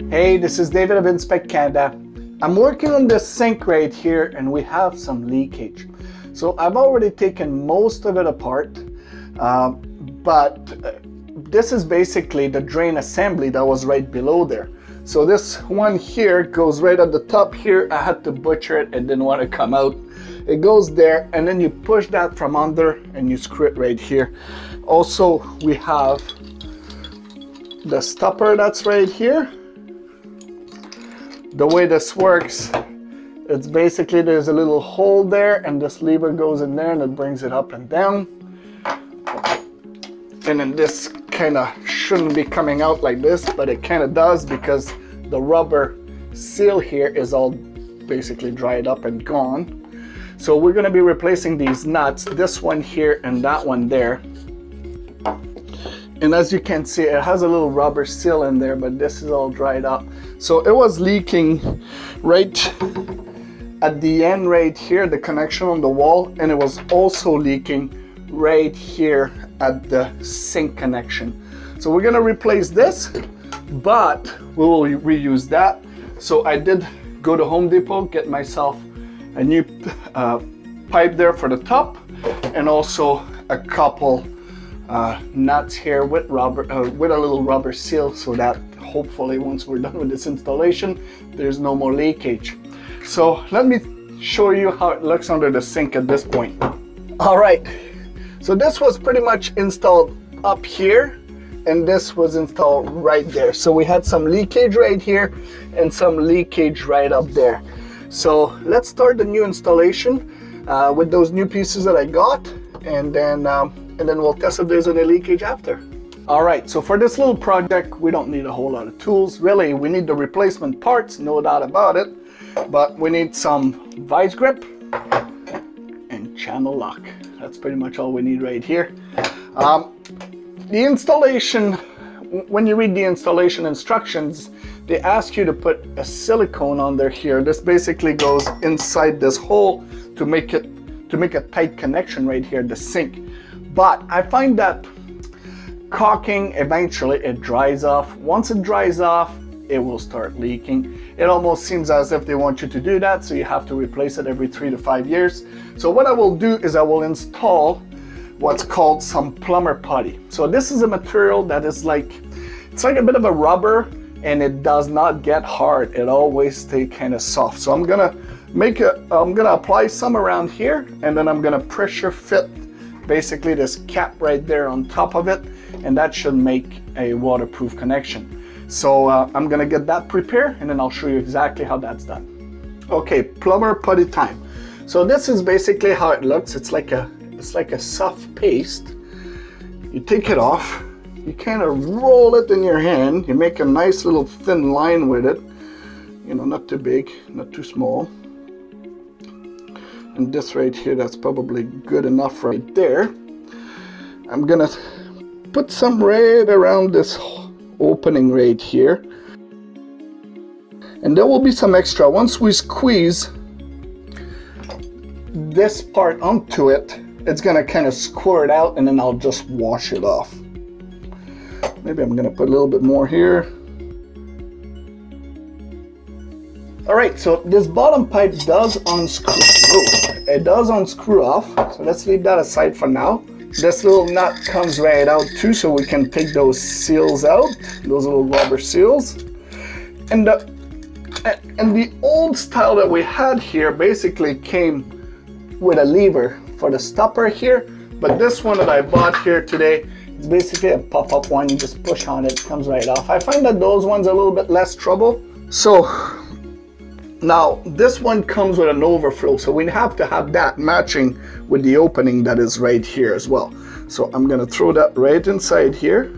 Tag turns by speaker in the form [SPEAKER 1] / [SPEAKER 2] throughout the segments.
[SPEAKER 1] Hey, this is David of Inspect Canada. I'm working on this sink right here and we have some leakage. So I've already taken most of it apart, but this is basically the drain assembly that was right below there. So this one here goes right at the top here. I had to butcher it, it didn't want to come out. It goes there and then you push that from under and you screw it right here. Also, we have the stopper that's right here. The way this works, it's basically there's a little hole there and this lever goes in there and it brings it up and down. And then this kind of shouldn't be coming out like this, but it kind of does because the rubber seal here is all basically dried up and gone. So we're going to be replacing these nuts, this one here and that one there. And as you can see, it has a little rubber seal in there, but this is all dried up. So it was leaking right at the end right here, the connection on the wall, and it was also leaking right here at the sink connection. So we're gonna replace this, but we will reuse that. So I did go to Home Depot, get myself a new pipe there for the top, and also a couple nuts here with rubber, with a little rubber seal, so that hopefully once we're done with this installation, there's no more leakage. So let me show you how it looks under the sink at this point. All right, so this was pretty much installed up here, and this was installed right there. So we had some leakage right here and some leakage right up there. So let's start the new installation with those new pieces that I got, and then we'll test if there's any leakage after. All right, so for this little project, we don't need a whole lot of tools. Really, we need the replacement parts, no doubt about it, but we need some vice grip and channel lock. That's pretty much all we need right here. The installation, when you read the installation instructions, they ask you to put a silicone under here. This basically goes inside this hole to make a tight connection right here, the sink. But I find that caulking, eventually it dries off. Once it dries off, it will start leaking. It almost seems as if they want you to do that, so you have to replace it every 3 to 5 years. So what I will do is I will install what's called some Plumber Putty. So this is a material that is it's like a bit of a rubber, and it does not get hard. It always stays kind of soft. So I'm gonna apply some around here, and then I'm gonna pressure fit basically this cap right there on top of it, and that should make a waterproof connection. So I'm gonna get that prepared, and then I'll show you exactly how that's done. Okay, Plumber Putty time. So this is basically how it looks. It's like a soft paste. You take it off, you kind of roll it in your hand, you make a nice little thin line with it, you know, not too big, not too small. And this right here, that's probably good enough right there. I'm gonna put some right around this opening right here, and there will be some extra. Once we squeeze this part onto it, it's gonna kind of squirt out, and then I'll just wash it off. Maybe I'm gonna put a little bit more here. All right, so this bottom pipe does unscrew. It does unscrew off, so let's leave that aside for now. This little nut comes right out too, so we can take those seals out, those little rubber seals. And the old style that we had here basically came with a lever for the stopper here, but this one that I bought here today is basically a pop-up one. You just push on it, it comes right off. I find that those ones are a little bit less trouble. So now this one comes with an overflow, so we have to have that matching with the opening that is right here as well. So I'm gonna throw that right inside here.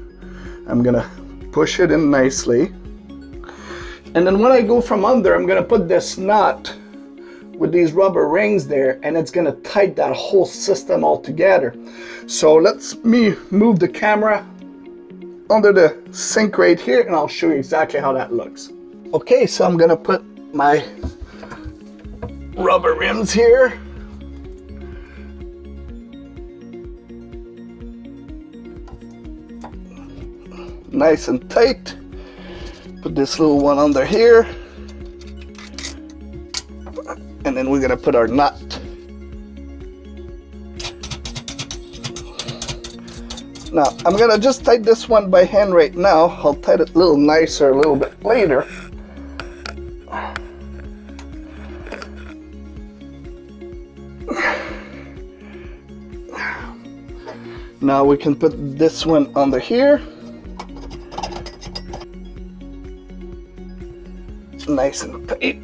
[SPEAKER 1] I'm gonna push it in nicely, and then when I go from under, I'm gonna put this nut with these rubber rings there, and it's gonna tighten that whole system all together. So let me move the camera under the sink right here, and I'll show you exactly how that looks. Okay, so I'm gonna put my rubber rims here. nice and tight. Put this little one under here. And then we're gonna put our nut. Now, I'm gonna just tighten this one by hand right now. I'll tighten it a little nicer a little bit later. Now we can put this one under here. Nice and tight.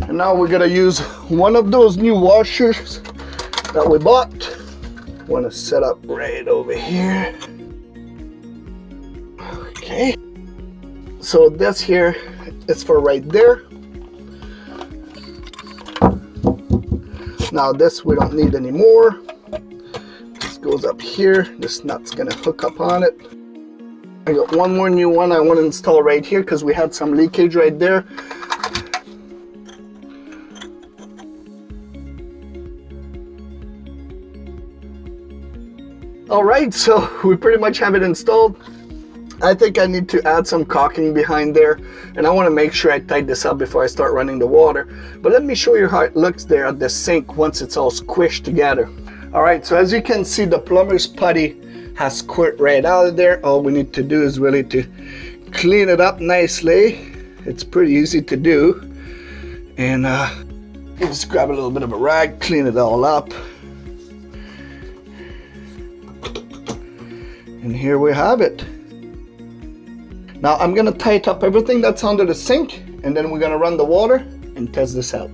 [SPEAKER 1] And now we're gonna use one of those new washers that we bought. Want to set up right over here. Okay. So this here is for right there. Now this we don't need anymore. This goes up here. This nut's gonna hook up on it. I got one more new one I want to install right here because we had some leakage right there. All right, so we pretty much have it installed. I think I need to add some caulking behind there, and I want to make sure I tighten this up before I start running the water. But let me show you how it looks there at the sink once it's all squished together. All right, so as you can see, the plumber's putty has squirt right out of there. All we need to do is really to clean it up nicely. It's pretty easy to do. And you just grab a little bit of a rag, clean it all up. And here we have it. Now I'm gonna tighten up everything that's under the sink, and then we're gonna run the water and test this out.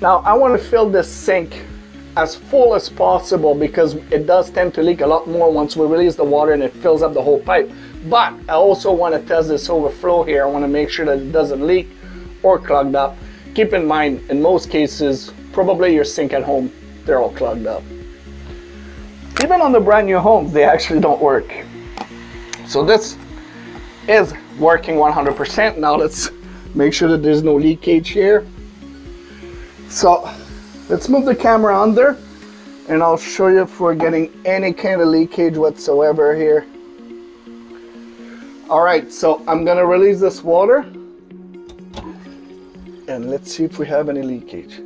[SPEAKER 1] Now I want to fill this sink as full as possible because it does tend to leak a lot more once we release the water and it fills up the whole pipe. But I also want to test this overflow here. I want to make sure that it doesn't leak or clogged up. Keep in mind, in most cases, probably your sink at home, they're all clogged up. Even on the brand new homes, they actually don't work. So this is working 100%. Now let's make sure that there's no leakage here. So let's move the camera under and I'll show you if we're getting any kind of leakage whatsoever here. All right, so I'm gonna release this water and let's see if we have any leakage.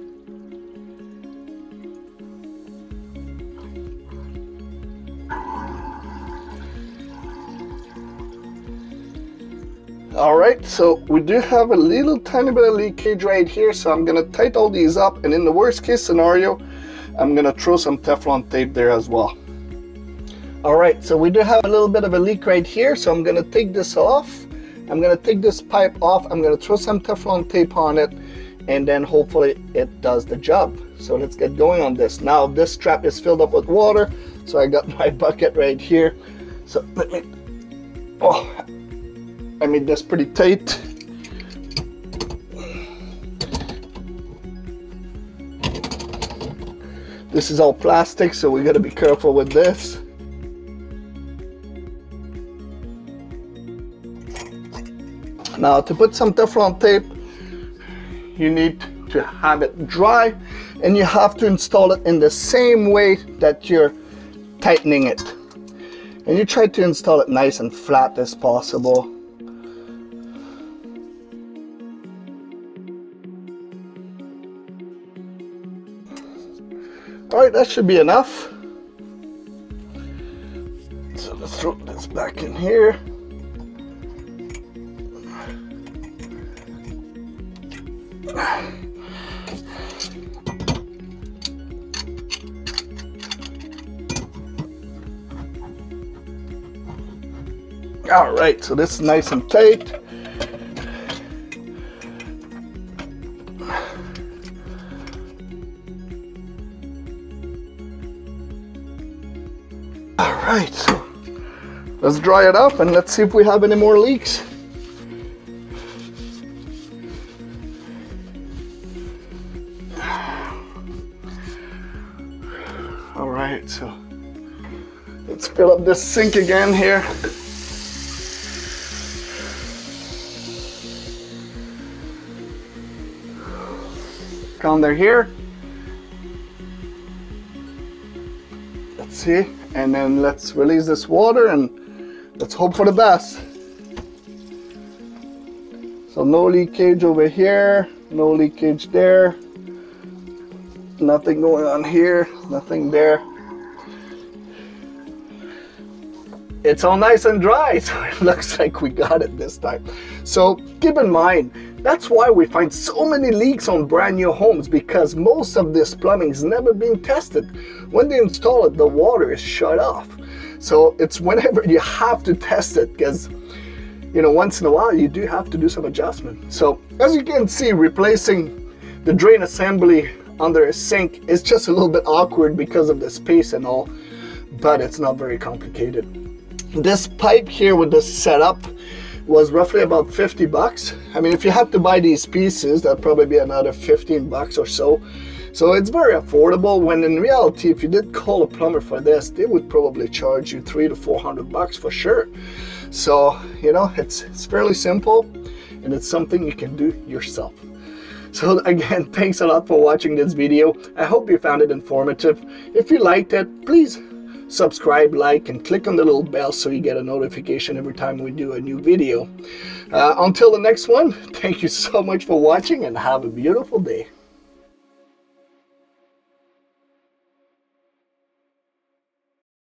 [SPEAKER 1] All right, so we do have a little tiny bit of leakage right here, so I'm gonna tighten all these up, and in the worst case scenario, I'm gonna throw some Teflon tape there as well. All right, so we do have a little bit of a leak right here, so I'm gonna take this off. I'm gonna take this pipe off, I'm gonna throw some Teflon tape on it, and then hopefully it does the job. So let's get going on this. Now this strap is filled up with water, so I got my bucket right here. So let me, I made this pretty tight. This is all plastic, so we gotta be careful with this. Now to put some Teflon tape, you need to have it dry, and you have to install it in the same way that you're tightening it. And you try to install it nice and flat as possible. All right, that should be enough. So let's throw this back in here. All right, so this is nice and tight. All right, so let's dry it up and let's see if we have any more leaks. All right, so let's fill up this sink again here. Under here. Let's see, and then let's release this water and let's hope for the best. So no leakage over here, no leakage there, nothing going on here, nothing there. It's all nice and dry, so it looks like we got it this time. So keep in mind, that's why we find so many leaks on brand new homes, because most of this plumbing has never been tested. When they install it, the water is shut off. So it's whenever you have to test it, because you know, once in a while you do have to do some adjustment. So as you can see, replacing the drain assembly under a sink is just a little bit awkward because of the space and all, but it's not very complicated. This pipe here with this setup was roughly about 50 bucks. I mean, if you had to buy these pieces, that'd probably be another 15 bucks or so. So it's very affordable, when in reality, if you did call a plumber for this, they would probably charge you 300 to 400 bucks for sure. So, you know, it's fairly simple, and it's something you can do yourself. So again, thanks a lot for watching this video. I hope you found it informative. If you liked it, please subscribe, like, and click on the little bell so you get a notification every time we do a new video. Until the next one, thank you so much for watching, and have a beautiful day.